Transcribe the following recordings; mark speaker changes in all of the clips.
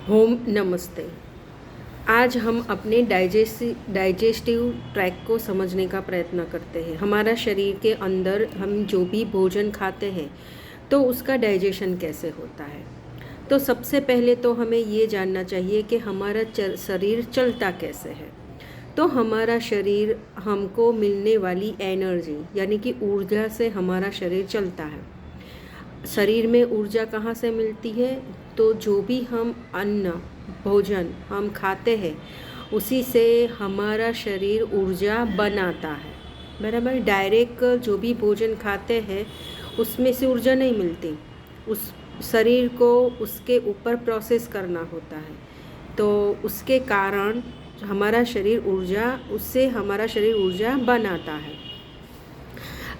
Speaker 1: Home नमस्ते। आज हम अपने डाइजेस्टिव ट्रैक को समझने का प्रयत्न करते हैं। हमारा शरीर के अंदर हम जो भी भोजन खाते हैं तो उसका डाइजेशन कैसे होता है। तो सबसे पहले तो हमें ये जानना चाहिए कि हमारा शरीर चलता कैसे है। तो हमारा शरीर हमको मिलने वाली एनर्जी यानी कि ऊर्जा से हमारा शरीर चलता है। शरीर में ऊर्जा कहाँ से मिलती है? तो जो भी हम अन्न भोजन हम खाते हैं उसी से हमारा शरीर ऊर्जा बनाता है। बराबर, डायरेक्ट जो भी भोजन खाते हैं उसमें से ऊर्जा नहीं मिलती, उस शरीर को उसके ऊपर प्रोसेस करना होता है। तो उसके कारण हमारा शरीर ऊर्जा बनाता है।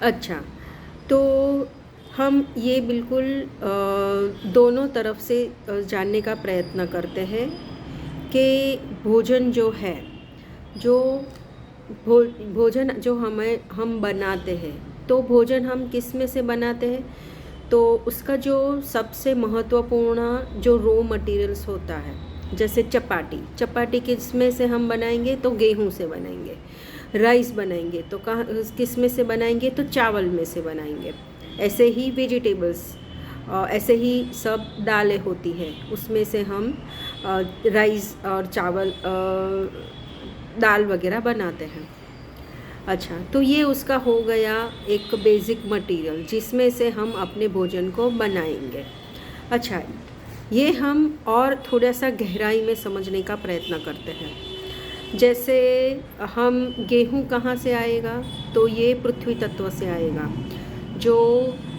Speaker 1: अच्छा, तो हम ये बिल्कुल दोनों तरफ से जानने का प्रयत्न करते हैं कि भोजन जो है, जो भोजन जो हम बनाते हैं, तो भोजन हम किस में से बनाते हैं? तो उसका जो सबसे महत्वपूर्ण जो रॉ मटेरियल्स होता है, जैसे चपाटी किस में से हम बनाएंगे? तो गेहूं से बनाएंगे। राइस बनाएंगे तो कहाँ किस में से बनाएंगे? तो चावल में से बनाएंगे। ऐसे ही वेजिटेबल्स, ऐसे ही सब दालें होती हैं, उसमें से हम राइस और चावल दाल वगैरह बनाते हैं। अच्छा, तो ये उसका हो गया एक बेसिक मटेरियल जिसमें से हम अपने भोजन को बनाएंगे। अच्छा, ये हम और थोड़ा सा गहराई में समझने का प्रयत्न करते हैं। जैसे हम गेहूं कहाँ से आएगा? तो ये पृथ्वी तत्व से आएगा। जो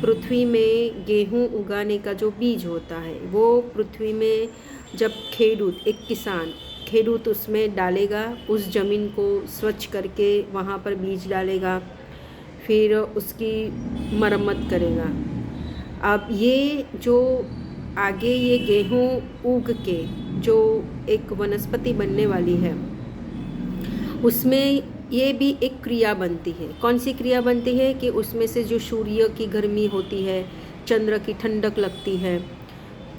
Speaker 1: पृथ्वी में गेहूं उगाने का जो बीज होता है वो पृथ्वी में जब खेडूत उसमें डालेगा, उस ज़मीन को स्वच्छ करके वहाँ पर बीज डालेगा, फिर उसकी मरम्मत करेगा। अब ये जो आगे ये गेहूं उग के जो एक वनस्पति बनने वाली है, उसमें ये भी एक क्रिया बनती है। कौन सी क्रिया बनती है? कि उसमें से जो सूर्य की गर्मी होती है, चंद्र की ठंडक लगती है,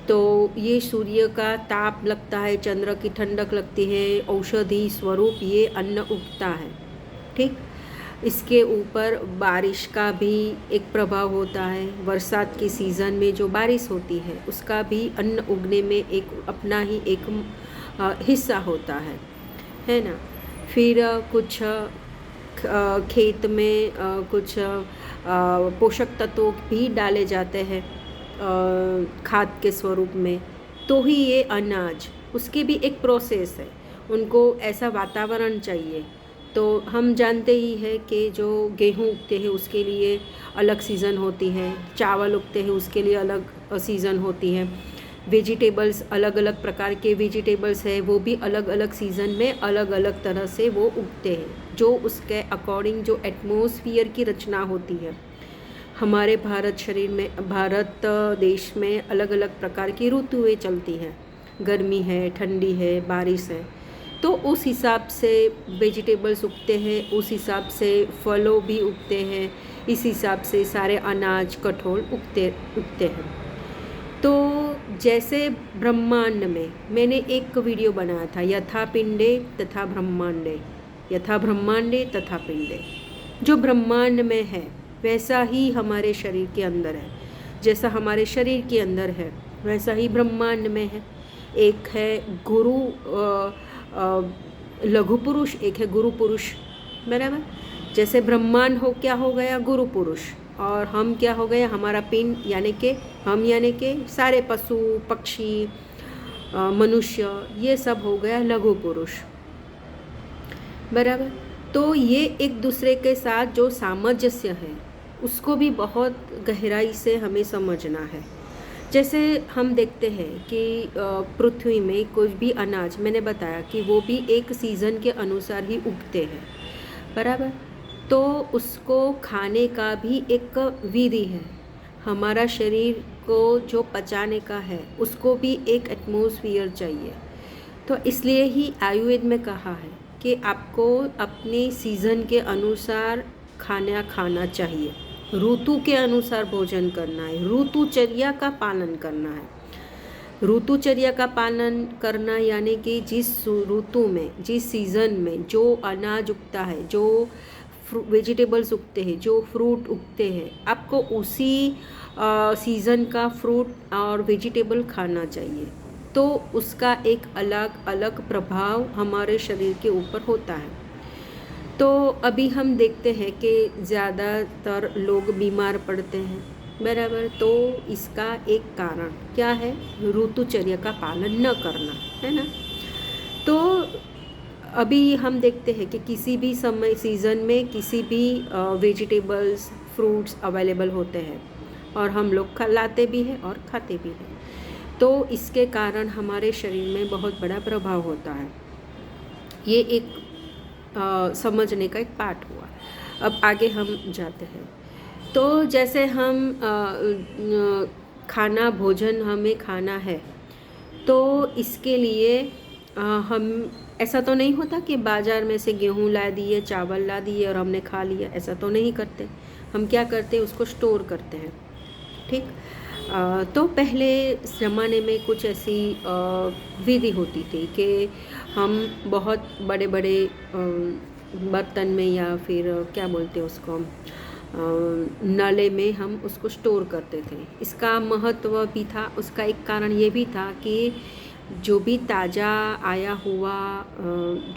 Speaker 1: तो ये सूर्य का ताप लगता है, चंद्र की ठंडक लगती है, औषधि स्वरूप ये अन्न उगता है। ठीक, इसके ऊपर बारिश का भी एक प्रभाव होता है। बरसात की सीज़न में जो बारिश होती है उसका भी अन्न उगने में एक अपना ही एक हिस्सा होता है ना। फिर कुछ खेत में कुछ पोषक तत्व भी डाले जाते हैं खाद के स्वरूप में, तो ही ये अनाज, उसकी भी एक प्रोसेस है। उनको ऐसा वातावरण चाहिए। तो हम जानते ही हैं कि जो गेहूं उगते हैं उसके लिए अलग सीज़न होती है, चावल उगते हैं उसके लिए अलग सीज़न होती है, वेजिटेबल्स अलग अलग प्रकार के वेजिटेबल्स है, वो भी अलग अलग सीज़न में अलग अलग तरह से वो उगते हैं, जो उसके अकॉर्डिंग जो एटमॉस्फेयर की रचना होती है। हमारे भारत देश में अलग अलग प्रकार की ऋतुएं चलती हैं, गर्मी है, ठंडी है, बारिश है। तो उस हिसाब से वेजिटेबल्स उगते हैं, उस हिसाब से फलों भी उगते हैं, इस हिसाब से सारे अनाज कठोल उगते हैं। तो जैसे ब्रह्मांड में मैंने एक वीडियो बनाया था, यथा ब्रह्मांडे तथा पिंडे। जो ब्रह्मांड में है वैसा ही हमारे शरीर के अंदर है, जैसा हमारे शरीर के अंदर है वैसा ही ब्रह्मांड में है। एक है लघु पुरुष, एक है गुरु पुरुष। बराबर, जैसे ब्रह्मांड क्या हो गया? गुरु पुरुष, और हम क्या हो गए? हमारा पिंड यानी के सारे पशु पक्षी मनुष्य, ये सब हो गया लघु पुरुष। बराबर, तो ये एक दूसरे के साथ जो सामंजस्य है उसको भी बहुत गहराई से हमें समझना है। जैसे हम देखते हैं कि पृथ्वी में कुछ भी अनाज, मैंने बताया कि वो भी एक सीज़न के अनुसार ही उगते हैं। बराबर, तो उसको खाने का भी एक विधि है। हमारा शरीर को जो पचाने का है उसको भी एक एटमॉस्फेयर चाहिए। तो इसलिए ही आयुर्वेद में कहा है कि आपको अपने सीज़न के अनुसार खाना चाहिए, ऋतु के अनुसार भोजन करना है, ऋतुचर्या का पालन करना है। ऋतुचर्या का पालन करना यानी कि जिस ऋतु में, जिस सीज़न में जो अनाज उगता है, जो वेजिटेबल्स उगते हैं, जो फ्रूट उगते हैं, आपको उसी सीज़न का फ्रूट और वेजिटेबल खाना चाहिए। तो उसका एक अलग अलग प्रभाव हमारे शरीर के ऊपर होता है। तो अभी हम देखते हैं कि ज़्यादातर लोग बीमार पड़ते हैं, बराबर। तो इसका एक कारण क्या है? ऋतुचर्या का पालन न करना, है ना। तो अभी हम देखते हैं कि किसी भी समय सीज़न में किसी भी वेजिटेबल्स, फ्रूट्स अवेलेबल होते हैं और हम लोग लाते भी हैं और खाते भी हैं। तो इसके कारण हमारे शरीर में बहुत बड़ा प्रभाव होता है। ये एक समझने का एक पार्ट हुआ। अब आगे हम जाते हैं। तो जैसे हम खाना, भोजन हमें खाना है, तो इसके लिए हम ऐसा तो नहीं होता कि बाज़ार में से गेहूँ ला दिए, चावल ला दिए और हमने खा लिया, ऐसा तो नहीं करते। हम क्या करते हैं? उसको स्टोर करते हैं, ठीक। तो पहले ज़माने में कुछ ऐसी विधि होती थी कि हम बहुत बड़े बड़े बर्तन में या फिर क्या बोलते हैं उसको, नाले में हम उसको स्टोर करते थे। इसका महत्व भी था, उसका एक कारण ये भी था कि जो भी ताज़ा आया हुआ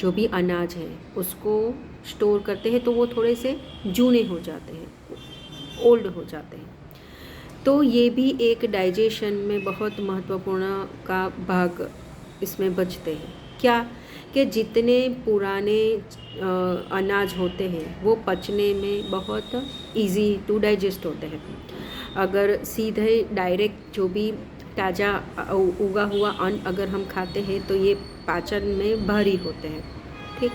Speaker 1: जो भी अनाज है उसको स्टोर करते हैं तो वो थोड़े से जूने हो जाते हैं, ओल्ड हो जाते हैं। तो ये भी एक डाइजेशन में बहुत महत्वपूर्ण का भाग इसमें बचते हैं। क्या कि जितने पुराने अनाज होते हैं वो पचने में बहुत इजी टू डाइजेस्ट होते हैं। अगर सीधे डायरेक्ट जो भी ताज़ा उगा हुआ अन्न अगर हम खाते हैं तो ये पाचन में भारी होते हैं, ठीक।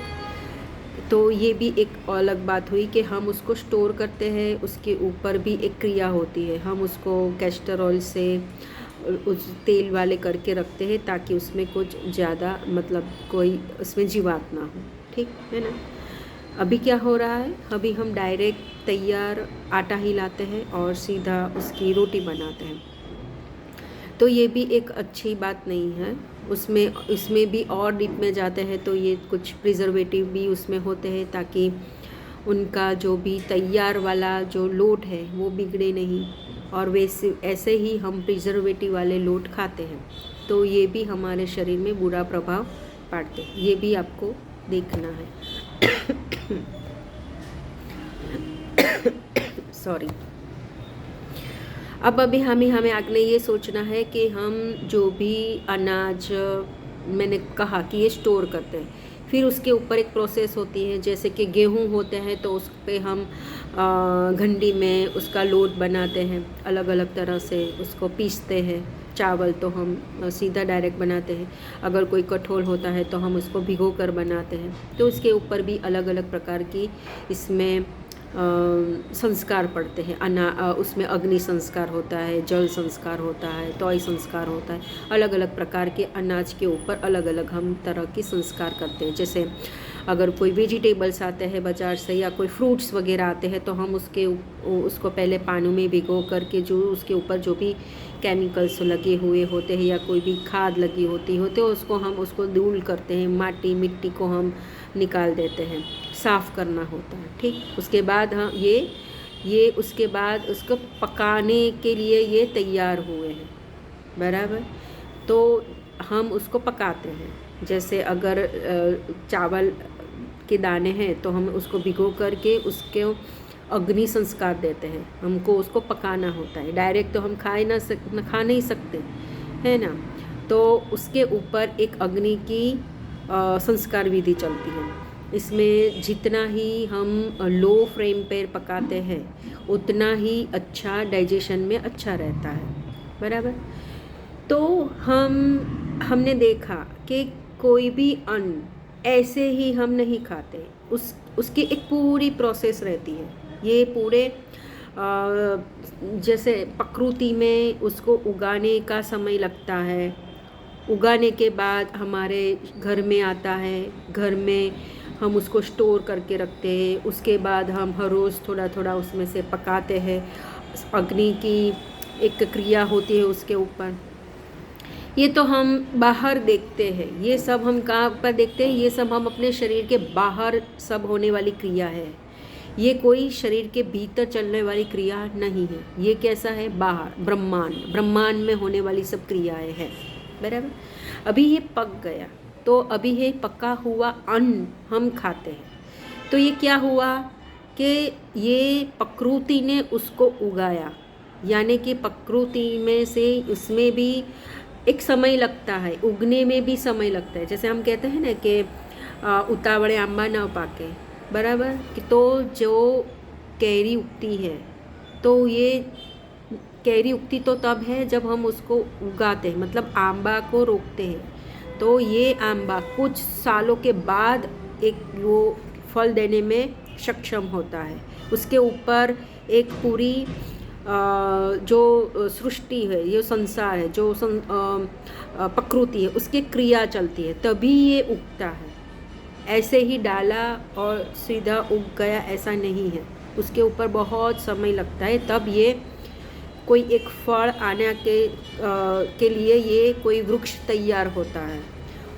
Speaker 1: तो ये भी एक अलग बात हुई कि हम उसको स्टोर करते हैं, उसके ऊपर भी एक क्रिया होती है। हम उसको कैस्टर ऑयल से उस तेल वाले करके रखते हैं ताकि उसमें कुछ ज़्यादा मतलब कोई उसमें जीवात ना हो, ठीक है ना। अभी क्या हो रहा है? अभी हम डायरेक्ट तैयार आटा ही लाते हैं और सीधा उसकी रोटी बनाते हैं। तो ये भी एक अच्छी बात नहीं है। इसमें भी और डीप में जाते हैं तो ये कुछ प्रिजर्वेटिव भी उसमें होते हैं ताकि उनका जो भी तैयार वाला जो लोट है वो बिगड़े नहीं, और वैसे ऐसे ही हम प्रिजर्वेटिव वाले लोट खाते हैं तो ये भी हमारे शरीर में बुरा प्रभाव पड़ते हैं। ये भी आपको देखना है। सॉरी। अब अभी हमें आगे ये सोचना है कि हम जो भी अनाज मैंने कहा कि ये स्टोर करते हैं, फिर उसके ऊपर एक प्रोसेस होती है। जैसे कि गेहूँ होते हैं तो उस पे हम घंटी में उसका लोट बनाते हैं, अलग अलग तरह से उसको पीसते हैं। चावल तो हम सीधा डायरेक्ट बनाते हैं, अगर कोई कठोल होता है तो हम उसको भिगो कर बनाते हैं। तो उसके ऊपर भी अलग अलग प्रकार की इसमें संस्कार पड़ते हैं। उसमें अग्नि संस्कार होता है, जल संस्कार होता है, तोय संस्कार होता है। अलग अलग प्रकार के अनाज के ऊपर अलग अलग हम तरह के संस्कार करते हैं। जैसे अगर कोई वेजिटेबल्स आते हैं बाज़ार से या कोई फ्रूट्स वगैरह आते हैं तो हम उसको पहले पानी में भिगो करके जो उसके ऊपर जो भी केमिकल्स लगे हुए होते हैं या कोई भी खाद लगी होती है उसको धूल करते हैं, मिट्टी को हम निकाल देते हैं, साफ़ करना होता है, ठीक। उसके बाद हाँ ये उसके बाद उसको पकाने के लिए ये तैयार हुए हैं, बराबर। तो हम उसको पकाते हैं। जैसे अगर चावल के दाने हैं तो हम उसको भिगो करके उसके अग्नि संस्कार देते हैं। हमको उसको पकाना होता है, डायरेक्ट तो हम खा नहीं सकते, है ना। तो उसके ऊपर एक अग्नि की संस्कार विधि चलती है। इसमें जितना ही हम लो फ्लेम पर पकाते हैं उतना ही अच्छा डाइजेशन में अच्छा रहता है, बराबर। तो हमने देखा कि कोई भी अन्न ऐसे ही हम नहीं खाते, उसकी एक पूरी प्रोसेस रहती है। ये पूरे जैसे प्रकृति में उसको उगाने का समय लगता है, उगाने के बाद हमारे घर में आता है, घर में हम उसको स्टोर करके रखते हैं। उसके बाद हम हर रोज़ थोड़ा थोड़ा उसमें से पकाते हैं। अग्नि की एक क्रिया होती है उसके ऊपर। ये तो हम बाहर देखते हैं, ये सब हम कहाँ पर देखते हैं, ये सब हम अपने शरीर के बाहर सब होने वाली क्रिया है। ये कोई शरीर के भीतर चलने वाली क्रिया नहीं है। ये कैसा है, बाहर ब्रह्मांड में होने वाली सब क्रियाएं हैं, बराबर। अभी ये पक गया, तो अभी ये पका हुआ अन्न हम खाते हैं, तो ये क्या हुआ कि ये प्रकृति ने उसको उगाया, यानी कि प्रकृति में से उसमें भी एक समय लगता है, उगने में भी समय लगता है। जैसे हम कहते हैं ना कि उतावड़े आंबा न पाके, बराबर। कि तो जो कैरी उगती है, तो ये कैरी उगती तो तब है जब हम उसको उगाते हैं, मतलब आंबा को रोकते हैं। तो ये आंबा कुछ सालों के बाद एक वो फल देने में सक्षम होता है। उसके ऊपर एक पूरी जो सृष्टि है, ये संसार है, जो प्रकृति है, उसकी क्रिया चलती है, तभी ये उगता है। ऐसे ही डाला और सीधा उग गया ऐसा नहीं है, उसके ऊपर बहुत समय लगता है, तब ये कोई एक फल आने के लिए ये कोई वृक्ष तैयार होता है।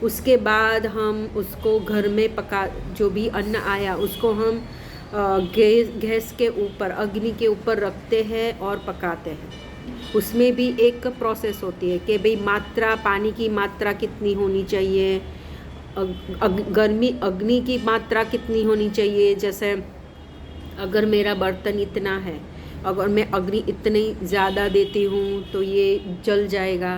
Speaker 1: उसके बाद हम उसको घर में पका, जो भी अन्न आया उसको हम गैस के ऊपर, अग्नि के ऊपर रखते हैं और पकाते हैं। उसमें भी एक प्रोसेस होती है कि भाई मात्रा, पानी की मात्रा कितनी होनी चाहिए, अग्नि की मात्रा कितनी होनी चाहिए। जैसे अगर मेरा बर्तन इतना है, अगर मैं अग्नि इतनी ज़्यादा देती हूँ तो ये जल जाएगा।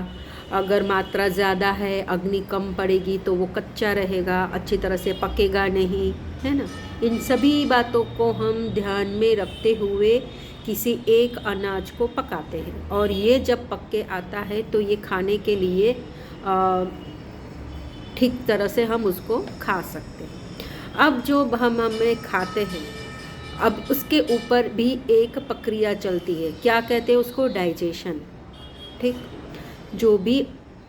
Speaker 1: अगर मात्रा ज़्यादा है, अग्नि कम पड़ेगी तो वो कच्चा रहेगा, अच्छी तरह से पकेगा नहीं, है ना। इन सभी बातों को हम ध्यान में रखते हुए किसी एक अनाज को पकाते हैं, और ये जब पक के आता है तो ये खाने के लिए ठीक तरह से हम उसको खा सकते हैं। अब जो हमें खाते हैं, अब उसके ऊपर भी एक प्रक्रिया चलती है, क्या कहते हैं उसको, डाइजेशन। ठीक, जो भी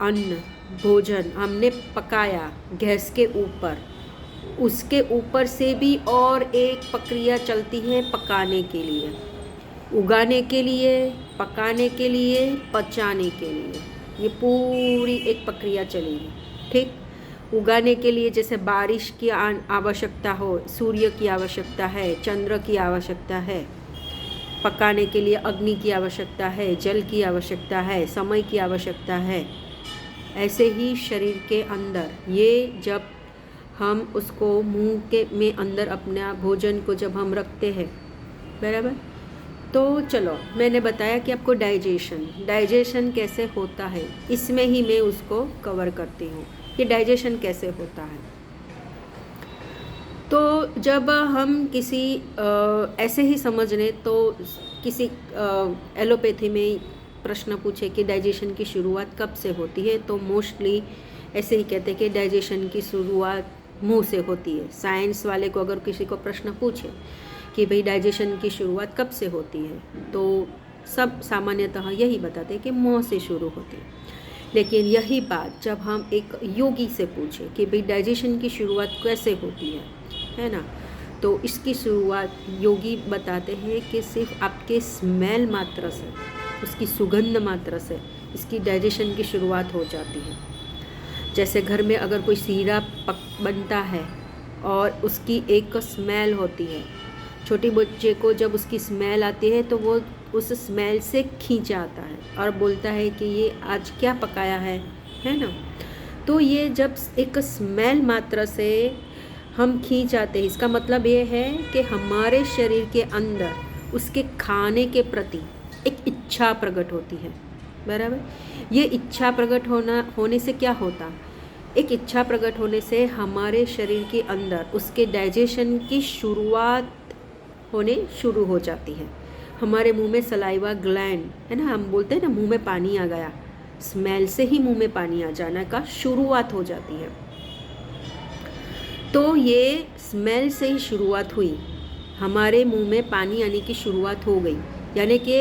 Speaker 1: अन्न भोजन हमने पकाया गैस के ऊपर, उसके ऊपर से भी और एक प्रक्रिया चलती है पकाने के लिए, उगाने के लिए, पकाने के लिए, पचाने के लिए। ये पूरी एक प्रक्रिया चलेगी। ठीक, उगाने के लिए जैसे बारिश की आवश्यकता हो, सूर्य की आवश्यकता है, चंद्र की आवश्यकता है। पकाने के लिए अग्नि की आवश्यकता है, जल की आवश्यकता है, समय की आवश्यकता है। ऐसे ही शरीर के अंदर ये जब हम उसको मुंह के में अंदर अपना भोजन को जब हम रखते हैं, बराबर। तो चलो, मैंने बताया कि आपको डाइजेशन कैसे होता है, इसमें ही मैं उसको कवर करती हूँ कि डाइजेशन कैसे होता है। तो जब हम किसी ऐसे ही समझ लें तो किसी एलोपैथी में प्रश्न पूछे कि डाइजेशन की शुरुआत कब से होती है, तो मोस्टली ऐसे ही कहते हैं कि डाइजेशन की शुरुआत मुंह से होती है। साइंस वाले को अगर किसी को प्रश्न पूछे कि भाई डाइजेशन की शुरुआत कब से होती है, तो सब सामान्यतः यही बताते हैं कि मुंह से शुरू होती है। लेकिन यही बात जब हम एक योगी से पूछे कि भाई डाइजेशन की शुरुआत कैसे होती है ना, तो इसकी शुरुआत योगी बताते हैं कि सिर्फ आपके स्मेल मात्र से, उसकी सुगंध मात्र से इसकी डाइजेशन की शुरुआत हो जाती है। जैसे घर में अगर कोई सीरा बनता है और उसकी एक स्मेल होती है, छोटे बच्चे को जब उसकी स्मेल आती है तो वो उस स्मेल से खींचा आता है और बोलता है कि ये आज क्या पकाया है ना। तो ये जब एक स्मेल मात्र से हम खींच आते हैं, इसका मतलब ये है कि हमारे शरीर के अंदर उसके खाने के प्रति एक इच्छा प्रकट होती है, बराबर। ये इच्छा प्रकट होने से क्या होता, एक इच्छा प्रकट होने से हमारे शरीर के अंदर उसके डाइजेशन की शुरुआत होने शुरू हो जाती है। हमारे मुंह में सलाइवा ग्लैंड है ना, हम बोलते हैं ना मुंह में पानी आ गया, स्मेल से ही मुंह में पानी आ जाना का शुरुआत हो जाती है। तो ये स्मेल से ही शुरुआत हुई, हमारे मुंह में पानी आने की शुरुआत हो गई, यानी कि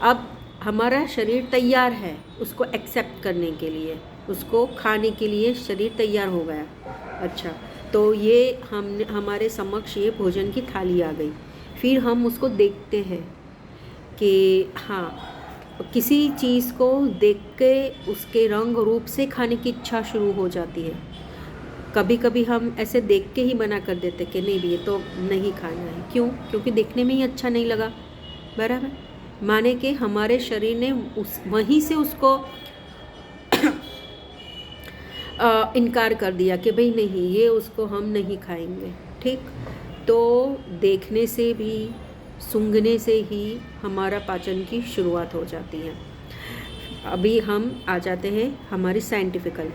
Speaker 1: अब हमारा शरीर तैयार है उसको एक्सेप्ट करने के लिए, उसको खाने के लिए शरीर तैयार हो गया। अच्छा, तो ये हमारे समक्ष ये भोजन की थाली आ गई। फिर हम उसको देखते हैं कि हाँ, किसी चीज़ को देख के उसके रंग रूप से खाने की इच्छा शुरू हो जाती है। कभी कभी हम ऐसे देख के ही मना कर देते कि नहीं ये तो नहीं खाना है। क्यों? क्योंकि देखने में ही अच्छा नहीं लगा। बराबर, माने कि हमारे शरीर ने उस वहीं से उसको इनकार कर दिया कि भाई नहीं, ये उसको हम नहीं खाएंगे। ठीक, तो देखने से भी, सूंघने से ही हमारा पाचन की शुरुआत हो जाती है। अभी हम आ जाते हैं हमारी साइंटिफिकल।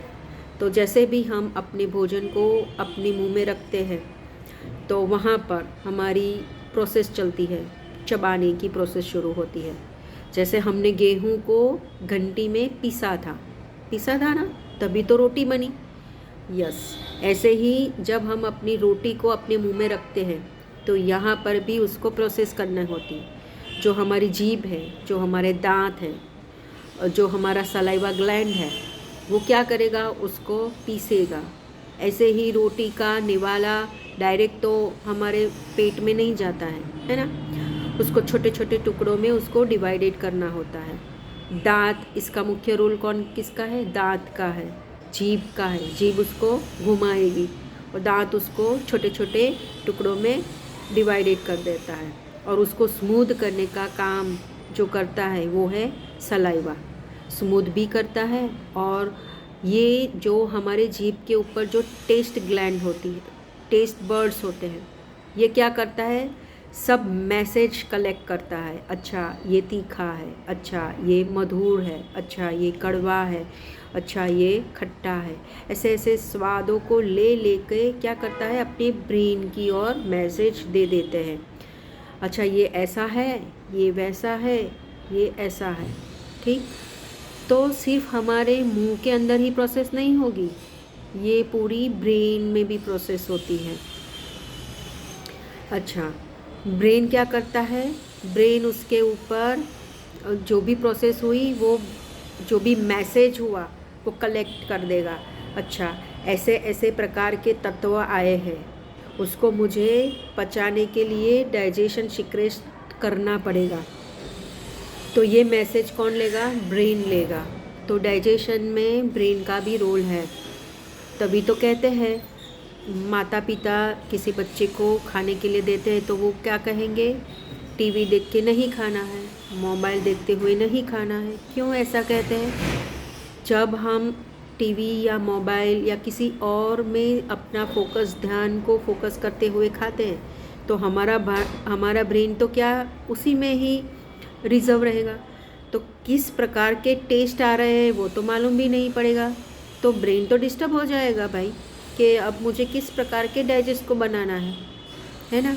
Speaker 1: तो जैसे भी हम अपने भोजन को अपने मुंह में रखते हैं तो वहाँ पर हमारी प्रोसेस चलती है, चबाने की प्रोसेस शुरू होती है। जैसे हमने गेहूं को घंटी में पीसा था ना, तभी तो रोटी बनी। यस, ऐसे ही जब हम अपनी रोटी को अपने मुंह में रखते हैं तो यहाँ पर भी उसको प्रोसेस करना होती है। जो हमारी जीभ है, जो हमारे दांत हैं, जो हमारा सलाइवा ग्लैंड है, वो क्या करेगा, उसको पीसेगा। ऐसे ही रोटी का निवाला डायरेक्ट तो हमारे पेट में नहीं जाता है ना, उसको छोटे छोटे टुकड़ों में उसको डिवाइडेड करना होता है। दांत, इसका मुख्य रोल किसका है? दांत का है, जीभ का है। जीभ उसको घुमाएगी और दांत उसको छोटे छोटे टुकड़ों में डिवाइडेड कर देता है, और उसको स्मूथ करने का काम जो करता है वो है सलाइवा। स्मूथ भी करता है, और ये जो हमारे जीभ के ऊपर जो टेस्ट ग्लैंड होती है, टेस्ट बर्ड्स होते हैं, ये क्या करता है, सब मैसेज कलेक्ट करता है। अच्छा ये तीखा है, अच्छा ये मधुर है, अच्छा ये कड़वा है, अच्छा ये खट्टा है। ऐसे ऐसे स्वादों को ले लेके क्या करता है, अपने ब्रेन की ओर मैसेज दे देते हैं। अच्छा ये ऐसा है, ये वैसा है, ये ऐसा है। ठीक, तो सिर्फ हमारे मुंह के अंदर ही प्रोसेस नहीं होगी, ये पूरी ब्रेन में भी प्रोसेस होती है। अच्छा, ब्रेन क्या करता है, ब्रेन उसके ऊपर जो भी प्रोसेस हुई, वो जो भी मैसेज हुआ वो कलेक्ट कर देगा। अच्छा ऐसे ऐसे प्रकार के तत्व आए हैं, उसको मुझे पचाने के लिए डाइजेशन सीक्रेट करना पड़ेगा। तो ये मैसेज कौन लेगा? ब्रेन लेगा। तो डाइजेशन में ब्रेन का भी रोल है। तभी तो कहते हैं माता पिता किसी बच्चे को खाने के लिए देते हैं तो वो क्या कहेंगे, टीवी देख के नहीं खाना है, मोबाइल देखते हुए नहीं खाना है। क्यों ऐसा कहते हैं? जब हम टीवी या मोबाइल या किसी और में अपना ध्यान को फोकस करते हुए खाते हैं तो हमारा ब्रेन तो क्या उसी में ही रिजर्व रहेगा। तो किस प्रकार के टेस्ट आ रहे हैं वो तो मालूम भी नहीं पड़ेगा, तो ब्रेन तो डिस्टर्ब हो जाएगा भाई, कि अब मुझे किस प्रकार के डाइजेस्ट को बनाना है ना।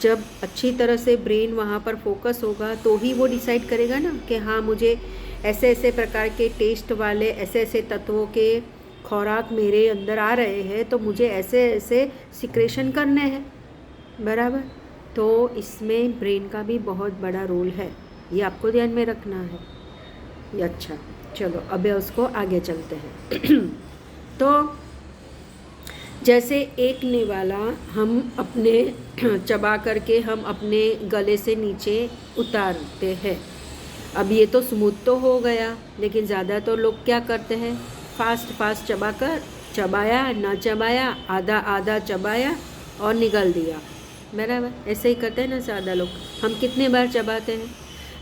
Speaker 1: जब अच्छी तरह से ब्रेन वहाँ पर फोकस होगा तो ही वो डिसाइड करेगा ना कि हाँ मुझे ऐसे ऐसे प्रकार के टेस्ट वाले ऐसे ऐसे तत्वों के खुराक मेरे अंदर आ रहे हैं, तो मुझे ऐसे ऐसे सिक्रेशन करने हैं। बराबर, तो इसमें ब्रेन का भी बहुत बड़ा रोल है, ये आपको ध्यान में रखना है। अच्छा चलो अब उसको आगे चलते हैं। तो जैसे एक निवाला हम अपने चबा करके हम अपने गले से नीचे उतारते हैं। अब ये तो स्मूथ तो हो गया, लेकिन ज़्यादातर लोग क्या करते हैं, फास्ट चबाया ना चबाया, आधा आधा चबाया और निगल दिया। बराबर, ऐसे ही करते हैं ना ज़्यादा लोग। हम कितने बार चबाते हैं?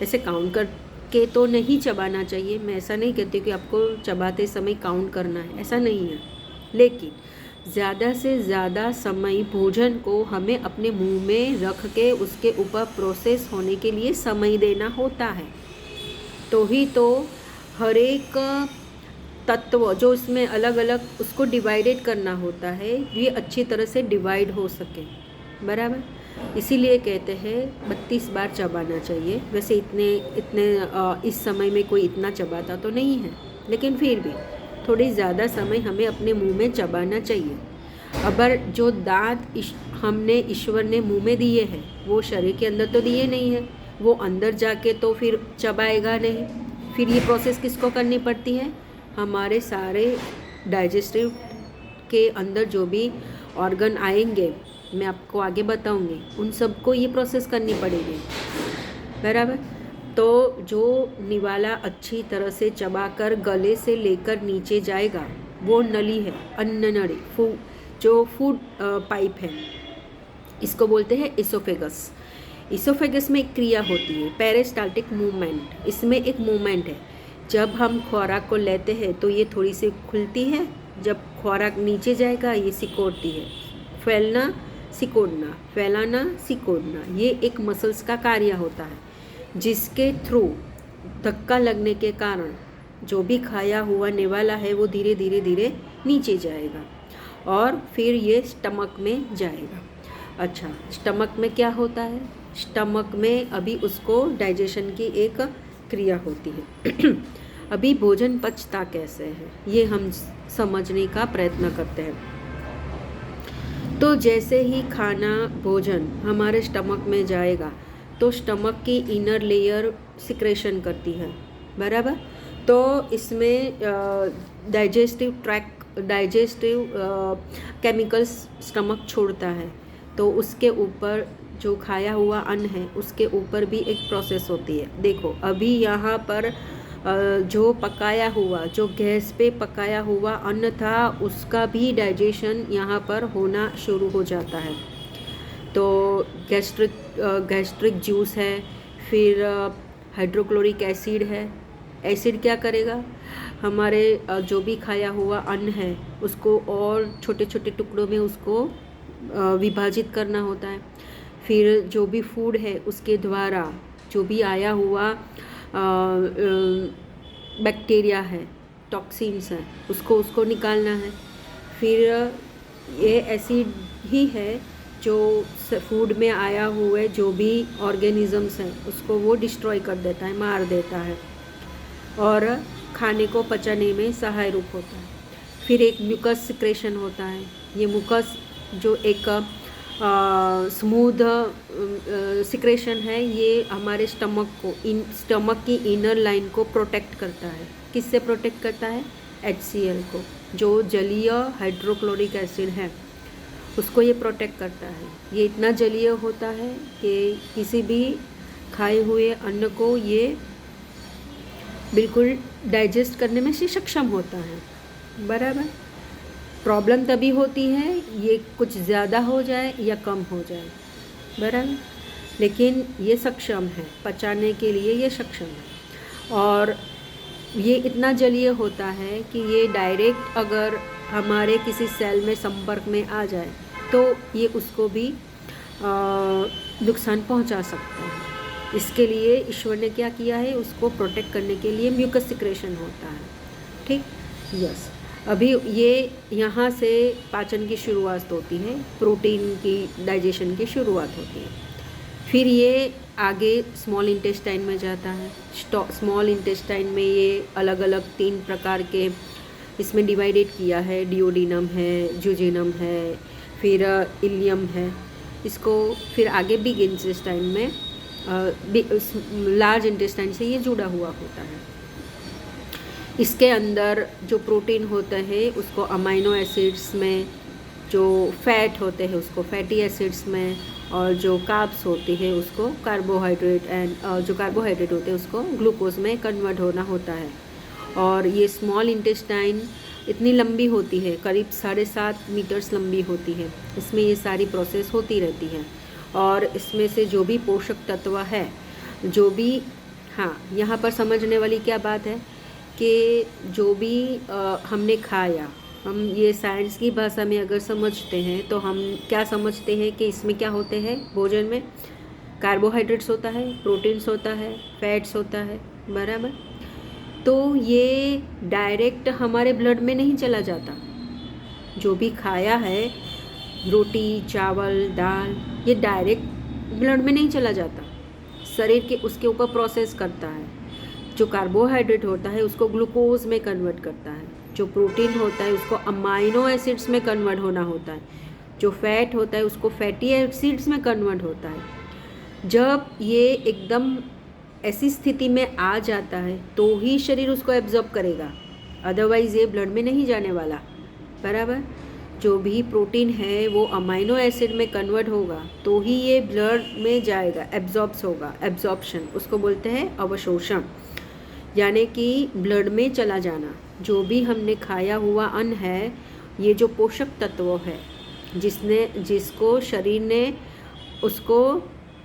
Speaker 1: ऐसे काउंट करके तो नहीं चबाना चाहिए, मैं ऐसा नहीं कहती कि आपको चबाते समय काउंट करना है, ऐसा नहीं है। लेकिन ज़्यादा से ज़्यादा समय भोजन को हमें अपने मुंह में रख के उसके ऊपर प्रोसेस होने के लिए समय देना होता है, तो ही तो हर एक तत्व जो इसमें अलग अलग उसको डिवाइडेड करना होता है, ये अच्छी तरह से डिवाइड हो सके। बराबर, इसीलिए कहते हैं 32 बार चबाना चाहिए। वैसे इतने इस समय में कोई इतना चबाता तो नहीं है, लेकिन फिर भी थोड़ी ज़्यादा समय हमें अपने मुंह में चबाना चाहिए। अगर जो दांत हमने ईश्वर ने मुंह में दिए हैं वो शरीर के अंदर तो दिए नहीं है, वो अंदर जाके तो फिर चबाएगा नहीं। फिर ये प्रोसेस किसको करनी पड़ती है? हमारे सारे डाइजेस्टिव के अंदर जो भी ऑर्गन आएंगे, मैं आपको आगे बताऊंगी, उन सबको ये प्रोसेस करनी पड़ेगी। बराबर, तो जो निवाला अच्छी तरह से चबाकर गले से लेकर नीचे जाएगा वो नली है, अन्न नली, जो फूड पाइप है, इसको बोलते हैं इसोफेगस। इसोफेगस में एक क्रिया होती है पेरिस्टाल्टिक मूवमेंट। इसमें एक मूवमेंट है, जब हम खुराक को लेते हैं तो ये थोड़ी सी खुलती है, जब खुराक नीचे जाएगा ये सिकोड़ती है। फैलना सिकोड़ना, फैलाना सिकोड़ना, ये एक मसल्स का कार्य होता है जिसके थ्रू धक्का लगने के कारण जो भी खाया हुआ निवाला है वो धीरे धीरे धीरे नीचे जाएगा और फिर ये स्टमक में जाएगा। अच्छा, स्टमक में क्या होता है? स्टमक में अभी उसको डाइजेशन की एक क्रिया होती है। अभी भोजन पचता कैसे है ये हम समझने का प्रयत्न करते हैं। तो जैसे ही खाना भोजन हमारे स्टमक में जाएगा तो स्टमक की इनर लेयर सिक्रेशन करती है, बराबर। तो इसमें डाइजेस्टिव केमिकल्स स्टमक छोड़ता है, तो उसके ऊपर जो खाया हुआ अन्न है उसके ऊपर भी एक प्रोसेस होती है। देखो अभी यहाँ पर जो पकाया हुआ, जो गैस पे पकाया हुआ अन्न था उसका भी डाइजेशन यहाँ पर होना शुरू हो जाता है। तो गैस्ट्रिक जूस है, फिर हाइड्रोक्लोरिक एसिड है। एसिड क्या करेगा? हमारे जो भी खाया हुआ अन्न है उसको और छोटे छोटे टुकड़ों में उसको विभाजित करना होता है। फिर जो भी फूड है उसके द्वारा जो भी आया हुआ बैक्टीरिया है, टॉक्सिन्स हैं, उसको निकालना है। फिर ये एसिड ही है जो फूड में आया हुए जो भी ऑर्गेनिजम्स हैं उसको वो डिस्ट्रॉय कर देता है, मार देता है और खाने को पचाने में सहाय रूप होता है। फिर एक म्यूकस सिक्रेशन होता है। ये म्यूकस जो एक स्मूथ सिक्रेशन है, ये हमारे स्टमक की इनर लाइन को प्रोटेक्ट करता है। किससे प्रोटेक्ट करता है? HCl को, जो जलीय हाइड्रोक्लोरिक एसिड है उसको ये प्रोटेक्ट करता है। ये इतना जलीय होता है कि किसी भी खाए हुए अन्न को ये बिल्कुल डाइजेस्ट करने में से सक्षम होता है, बराबर। प्रॉब्लम तभी होती है ये कुछ ज़्यादा हो जाए या कम हो जाए, बराबर, लेकिन ये सक्षम है, पचाने के लिए ये सक्षम है। और ये इतना जलीय होता है कि ये डायरेक्ट अगर हमारे किसी सेल में संपर्क में आ जाए तो ये उसको भी नुकसान पहुंचा सकता है। इसके लिए ईश्वर ने क्या किया है, उसको प्रोटेक्ट करने के लिए म्यूकस सिक्रेशन होता है, ठीक। यस, अभी ये यहाँ से पाचन की शुरुआत होती है, प्रोटीन की डाइजेशन की शुरुआत होती है। फिर ये आगे स्मॉल इंटेस्टाइन में जाता है। स्मॉल इंटेस्टाइन में ये अलग अलग 3 प्रकार के इसमें डिवाइडेड किया है। डिओडिनम है, जुजिनम है, फिर इलियम है। इसको फिर आगे बिग इंटेस्टाइन में लार्ज इंटेस्टाइन से ये जुड़ा हुआ होता है। इसके अंदर जो प्रोटीन होता है उसको अमाइनो एसिड्स में, जो फैट होते हैं उसको फैटी एसिड्स में, और जो कार्ब्स होते हैं उसको कार्बोहाइड्रेट जो कार्बोहाइड्रेट होते हैं उसको ग्लूकोज में कन्वर्ट होना होता है। और ये स्मॉल इंटेस्टाइन इतनी लंबी होती है, करीब 7.5 मीटर्स लंबी होती है। इसमें ये सारी प्रोसेस होती रहती है और इसमें से जो भी पोषक तत्व है, जो भी, हाँ, यहाँ पर समझने वाली क्या बात है कि जो भी हमने खाया, हम ये साइंस की भाषा में अगर समझते हैं तो हम क्या समझते हैं कि इसमें क्या होते हैं, भोजन में कार्बोहाइड्रेट्स होता है, प्रोटीन्स होता है, फैट्स होता है, बराबर। तो ये डायरेक्ट हमारे ब्लड में नहीं चला जाता। जो भी खाया है, रोटी, चावल, दाल, ये डायरेक्ट ब्लड में नहीं चला जाता। शरीर के उसके ऊपर प्रोसेस करता है। जो कार्बोहाइड्रेट होता है उसको ग्लूकोज में कन्वर्ट करता है, जो प्रोटीन होता है उसको अमाइनो एसिड्स में कन्वर्ट होना होता है, जो फैट होता है उसको फैटी एसिड्स में कन्वर्ट होता है। जब ये एकदम ऐसी स्थिति में आ जाता है तो ही शरीर उसको एब्जॉर्ब करेगा, अदरवाइज़ ये ब्लड में नहीं जाने वाला, बराबर। जो भी प्रोटीन है वो अमाइनो एसिड में कन्वर्ट होगा तो ही ये ब्लड में जाएगा, एब्जॉर्ब्स होगा, एब्जॉर्प्शन उसको बोलते हैं अवशोषण, यानी कि ब्लड में चला जाना। जो भी हमने खाया हुआ अन्न है, ये जो पोषक तत्व है जिसको शरीर ने उसको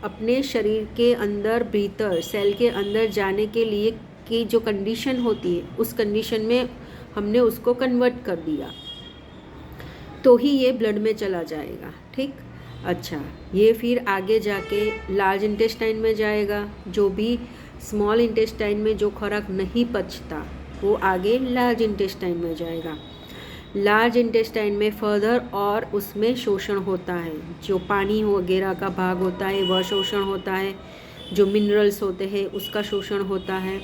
Speaker 1: अपने शरीर के अंदर भीतर सेल के अंदर जाने के लिए की जो कंडीशन होती है, उस कंडीशन में हमने उसको कन्वर्ट कर दिया तो ही ये ब्लड में चला जाएगा। ठीक, अच्छा, ये फिर आगे जाके लार्ज इंटेस्टाइन में जाएगा। जो भी स्मॉल इंटेस्टाइन में जो खुराक नहीं पचता वो आगे लार्ज इंटेस्टाइन में जाएगा। लार्ज इंटेस्टाइन में फर्दर और उसमें शोषण होता है, जो पानी वगैरह का भाग होता है वह शोषण होता है, जो मिनरल्स होते हैं उसका शोषण होता है।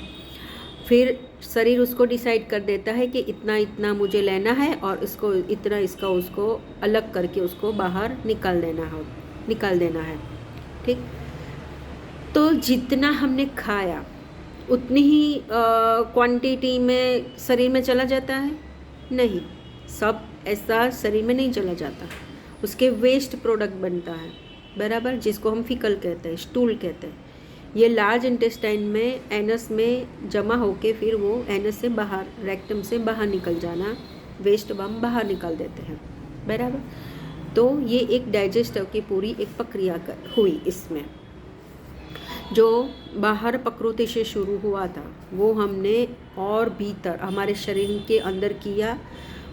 Speaker 1: फिर शरीर उसको डिसाइड कर देता है कि इतना इतना मुझे लेना है और इसको इतना इसका उसको अलग करके उसको बाहर निकाल देना है। ठीक, तो जितना हमने खाया उतनी ही क्वांटिटी में शरीर में चला जाता है? नहीं, सब ऐसा शरीर में नहीं चला जाता, उसके वेस्ट प्रोडक्ट बनता है, बराबर, जिसको हम फीकल कहते हैं, स्टूल कहते हैं। ये लार्ज इंटेस्टाइन में एनस में जमा होके फिर वो एनस से बाहर, रेक्टम से बाहर निकल जाना, वेस्ट हम बाहर निकाल देते हैं, बराबर। तो ये एक डाइजेस्टिव की पूरी एक प्रक्रिया हुई। इसमें जो बाहर प्रकृति से शुरू हुआ था वो हमने और भीतर हमारे शरीर के अंदर किया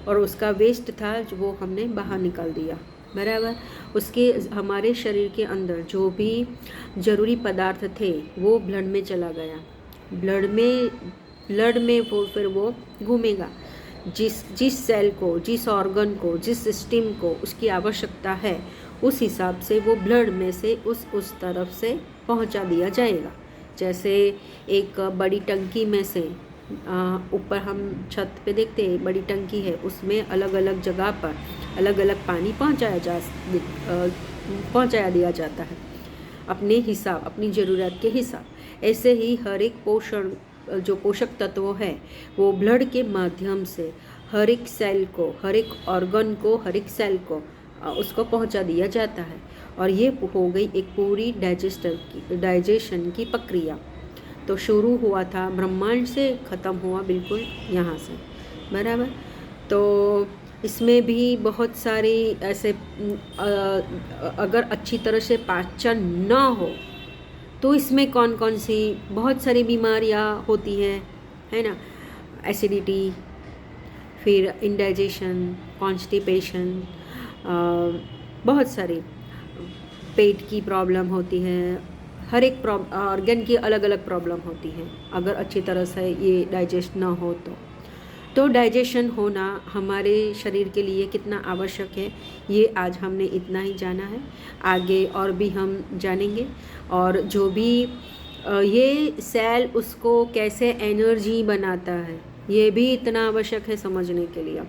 Speaker 1: और उसका वेस्ट था जो वो हमने बाहर निकाल दिया, बराबर। उसके हमारे शरीर के अंदर जो भी ज़रूरी पदार्थ थे वो ब्लड में चला गया। ब्लड में वो फिर वो घूमेगा, जिस सेल को, जिस ऑर्गन को, जिस सिस्टम को उसकी आवश्यकता है उस हिसाब से वो ब्लड में से उस तरफ से पहुंचा दिया जाएगा। जैसे एक बड़ी टंकी में से ऊपर हम छत पे देखते हैं बड़ी टंकी है, उसमें अलग अलग जगह पर अलग अलग पानी पहुंचाया दिया जाता है अपने हिसाब, अपनी ज़रूरत के हिसाब। ऐसे ही हर एक जो पोषक तत्व है वो ब्लड के माध्यम से हर एक सेल को, हर एक ऑर्गन को, हर एक सेल को उसको पहुंचा दिया जाता है। और ये हो गई एक पूरी डाइजेशन की प्रक्रिया। तो शुरू हुआ था ब्रह्मांड से, ख़त्म हुआ बिल्कुल यहाँ से, बराबर। तो इसमें भी बहुत सारी ऐसे अगर अच्छी तरह से पाचन ना हो तो इसमें कौन कौन सी बहुत सारी बीमारियाँ होती हैं, है ना। एसिडिटी, फिर इंडाइजेशन, कॉन्स्टिपेशन, बहुत सारी पेट की प्रॉब्लम होती है। हर एक ऑर्गन की अलग अलग प्रॉब्लम होती है अगर अच्छी तरह से ये डाइजेस्ट ना हो तो डाइजेशन होना हमारे शरीर के लिए कितना आवश्यक है ये आज हमने इतना ही जाना है। आगे और भी हम जानेंगे, और जो भी ये सेल उसको कैसे एनर्जी बनाता है ये भी इतना आवश्यक है समझने के लिए।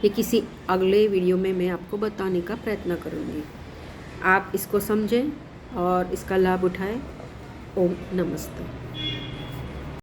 Speaker 1: ये किसी अगले वीडियो में मैं आपको बताने का प्रयत्न करूँगी। आप इसको समझें और इसका लाभ उठाएं। ओम नमस्ते।